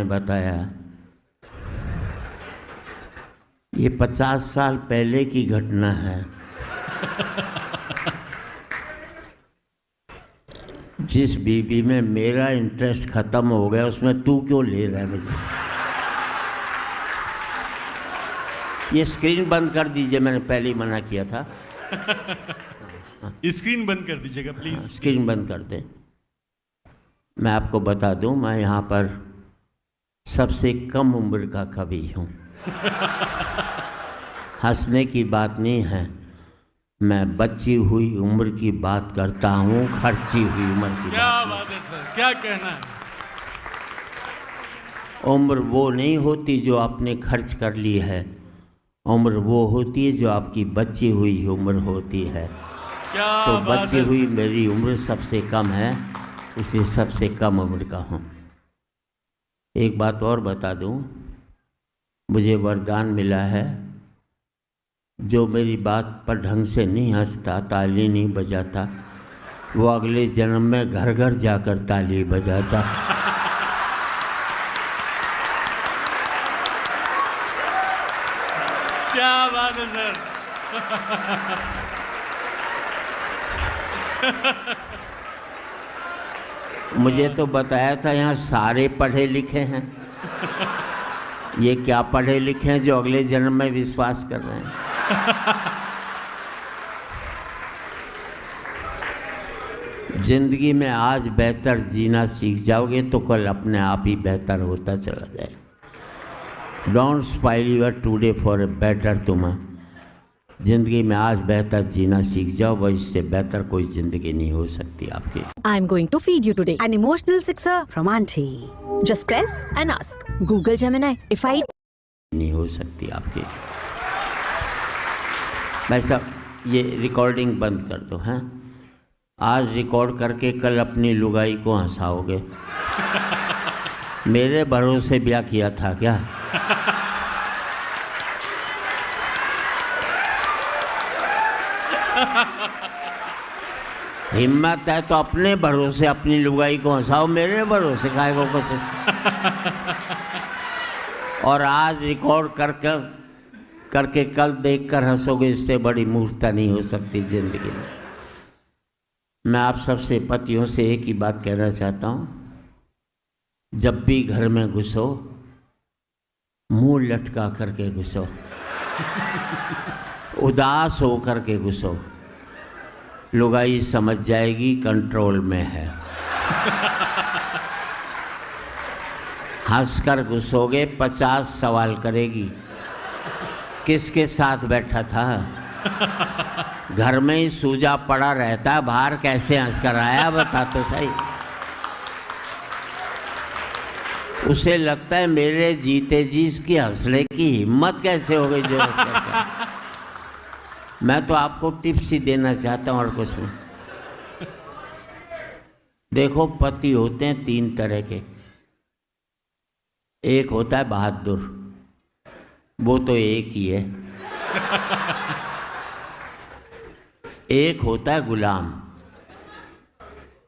बताया, ये 50 साल पहले की घटना है। जिस बीबी में मेरा इंटरेस्ट खत्म हो गया उसमें तू क्यों ले रहा है मुझे? ये स्क्रीन बंद कर दीजिए, मैंने पहले ही मना किया था। स्क्रीन बंद कर दीजिएगा प्लीज। स्क्रीन बंद कर दें। मैं आपको बता दूं, मैं यहाँ पर सबसे कम उम्र का कवि हूँ। हंसने की बात नहीं है, मैं बची हुई उम्र की बात करता हूँ, खर्ची हुई उम्र की। क्या बात है सर, क्या कहना है। उम्र वो नहीं होती जो आपने खर्च कर ली है, उम्र वो होती है जो आपकी बची हुई उम्र होती है। क्या तो बात बची है हुई मेरी उम्र सबसे कम है, इसलिए सबसे कम उम्र का हूँ। एक बात और बता दूँ, मुझे वरदान मिला है, जो मेरी बात पर ढंग से नहीं हंसता, ताली नहीं बजाता, वो अगले जन्म में घर घर जाकर ताली बजाता। क्या बात है सर। मुझे तो बताया था यहाँ सारे पढ़े लिखे हैं, ये क्या पढ़े लिखे हैं जो अगले जन्म में विश्वास कर रहे हैं। जिंदगी में आज बेहतर जीना सीख जाओगे तो कल अपने आप ही बेहतर होता चला जाए। Don't स्पाइल your today for a better tomorrow. जिंदगी में आज बेहतर जीना सीख जाओ, वह इससे बेहतर कोई जिंदगी नहीं हो सकती आपकी। I'm going to feed you today. An emotional sixer from Auntie. Just press and ask. Google Gemini. If I नहीं हो सकती आपकी। भाई साहब, ये रिकॉर्डिंग बंद कर दो। हैं, आज रिकॉर्ड करके कल अपनी लुगाई को हंसाओगे। मेरे भरोसे ब्याह किया था क्या? हिम्मत है तो अपने भरोसे अपनी लुगाई को हंसाओ, मेरे भरोसे काहे को कुछ। और आज रिकॉर्ड करके कल देखकर हंसोगे, इससे बड़ी मूर्खता नहीं हो सकती जिंदगी में। मैं आप सबसे पतियों से एक ही बात कहना चाहता हूँ, जब भी घर में घुसो मुंह लटका करके घुसो, उदास हो करके घुसो, लुगाई समझ जाएगी कंट्रोल में है। हंसकर घुसोगे 50 सवाल करेगी, किसके साथ बैठा था, घर में ही सूजा पड़ा रहता, बाहर कैसे हंसकर आया, बता तो सही। उसे लगता है मेरे जीते जी इसकी हंसने की हिम्मत कैसे हो गई जो हंस करके। मैं तो आपको टिप्स ही देना चाहता हूँ और कुछ नहीं। देखो, पति होते हैं 3 तरह के। एक होता है बहादुर, वो तो एक ही है। एक होता है गुलाम,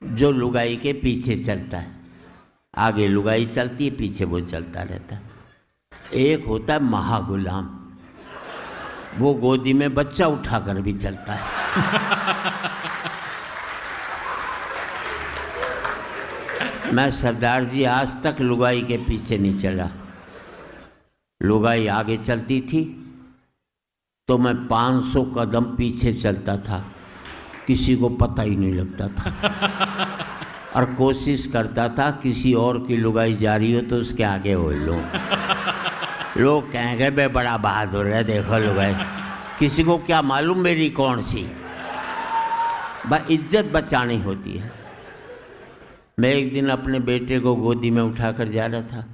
जो लुगाई के पीछे चलता है, आगे लुगाई चलती है, पीछे वो चलता रहता है। एक होता है महागुलाम, वो गोदी में बच्चा उठाकर भी चलता है। मैं सरदार जी आज तक लुगाई के पीछे नहीं चला। लुगाई आगे चलती थी तो मैं 500 कदम पीछे चलता था, किसी को पता ही नहीं लगता था। और कोशिश करता था किसी और की लुगाई जा रही हो तो उसके आगे हो लूं। लोग कहेंगे बे बड़ा बहादुर है, देखो लुगाई। किसी को क्या मालूम मेरी कौन सी। बस इज्जत बचानी होती है। मैं एक दिन अपने बेटे को गोदी में उठाकर जा रहा था,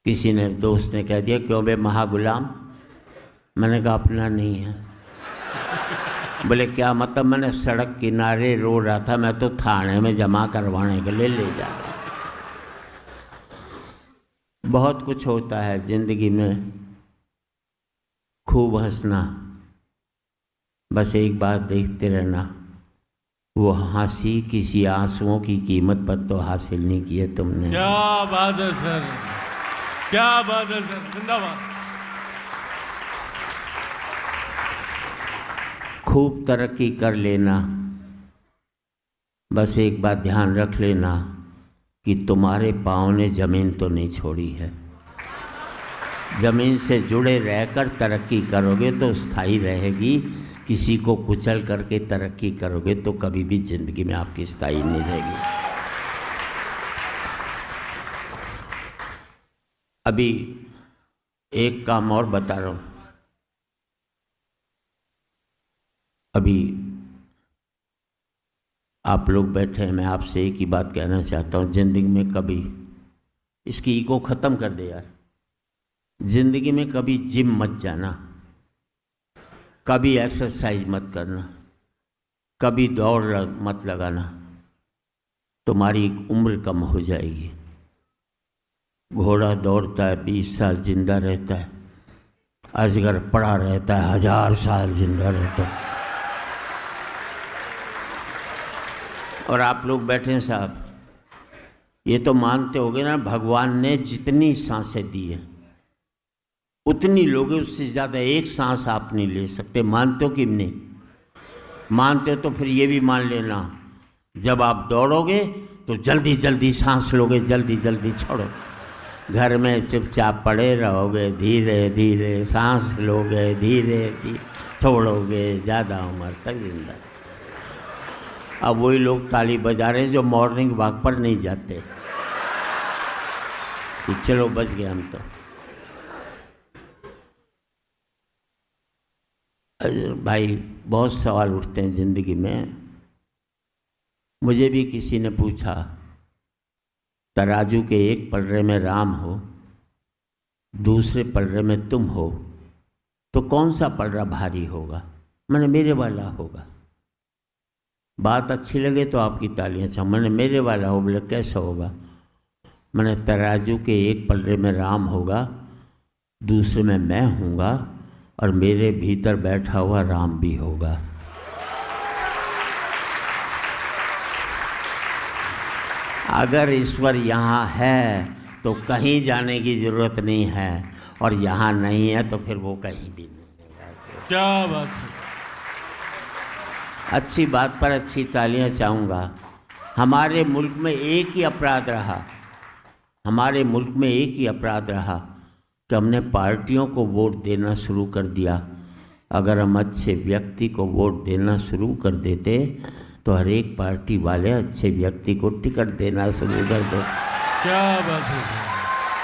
किसी ने दोस्त ने कह दिया क्यों बे महागुलाम। मैंने कहा अपना नहीं है। बोले क्या मतलब। मैंने सड़क किनारे रो रहा था, मैं तो थाने में जमा करवाने के लिए ले जा रहा। बहुत कुछ होता है जिंदगी में, खूब हंसना, बस एक बात देखते रहना, वो हंसी किसी आंसुओं की कीमत पर तो हासिल नहीं की है तुमने। क्या बात है सर, क्या बात है सर, जिंदाबाद। खूब तरक्की कर लेना, बस एक बात ध्यान रख लेना कि तुम्हारे पाँव ने ज़मीन तो नहीं छोड़ी है। ज़मीन से जुड़े रहकर तरक्की करोगे तो स्थायी रहेगी, किसी को कुचल करके तरक्की करोगे तो कभी भी ज़िंदगी में आपकी स्थायी नहीं रहेगी। अभी एक काम और बता रहा हूँ। अभी आप लोग बैठे हैं, मैं आपसे एक ही बात कहना चाहता हूँ, ज़िंदगी में कभी इसकी ईगो ख़त्म कर दे यार। ज़िंदगी में कभी जिम मत जाना, कभी एक्सरसाइज मत करना, कभी दौड़ मत लगाना, तुम्हारी उम्र कम हो जाएगी। घोड़ा दौड़ता है 20 साल जिंदा रहता है, अजगर पड़ा रहता है 1000 साल जिंदा रहता है। और आप लोग बैठे हैं साहब, ये तो मानते होगे ना भगवान ने जितनी सांसें दी है उतनी लोगे, उससे ज़्यादा एक सांस आप नहीं ले सकते। मानते हो कि नहीं? मानते हो तो फिर ये भी मान लेना, जब आप दौड़ोगे तो जल्दी जल्दी सांस लोगे, जल्दी जल्दी छोड़ो। घर में चुपचाप पड़े रहोगे, धीरे धीरे सांस लोगे, धीरे धीरे छोड़ोगे, ज़्यादा उम्र तक जिंदा। अब वही लोग ताली बजा रहे हैं जो मॉर्निंग वॉक पर नहीं जाते कि चलो बच गए हम तो। भाई बहुत सवाल उठते हैं ज़िंदगी में। मुझे भी किसी ने पूछा, तराजू के एक पलड़े में राम हो, दूसरे पलड़े में तुम हो, तो कौन सा पलड़ा भारी होगा? मैंने मेरे वाला होगा। बात अच्छी लगे तो आपकी तालियां चाहो। मैंने मेरे वाला हो, बोले कैसा होगा? मैंने तराजू के एक पलड़े में राम होगा, दूसरे में मैं हूँगा, और मेरे भीतर बैठा हुआ राम भी होगा। अगर ईश्वर यहाँ है तो कहीं जाने की ज़रूरत नहीं है, और यहाँ नहीं है तो फिर वो कहीं भी नहीं है। क्या बात है। अच्छी बात पर अच्छी तालियां चाहूँगा। हमारे मुल्क में एक ही अपराध रहा, हमारे मुल्क में एक ही अपराध रहा कि हमने पार्टियों को वोट देना शुरू कर दिया। अगर हम अच्छे व्यक्ति को वोट देना शुरू कर देते तो हर एक पार्टी वाले अच्छे व्यक्ति को टिकट देना शुरू कर दो। क्या बात है।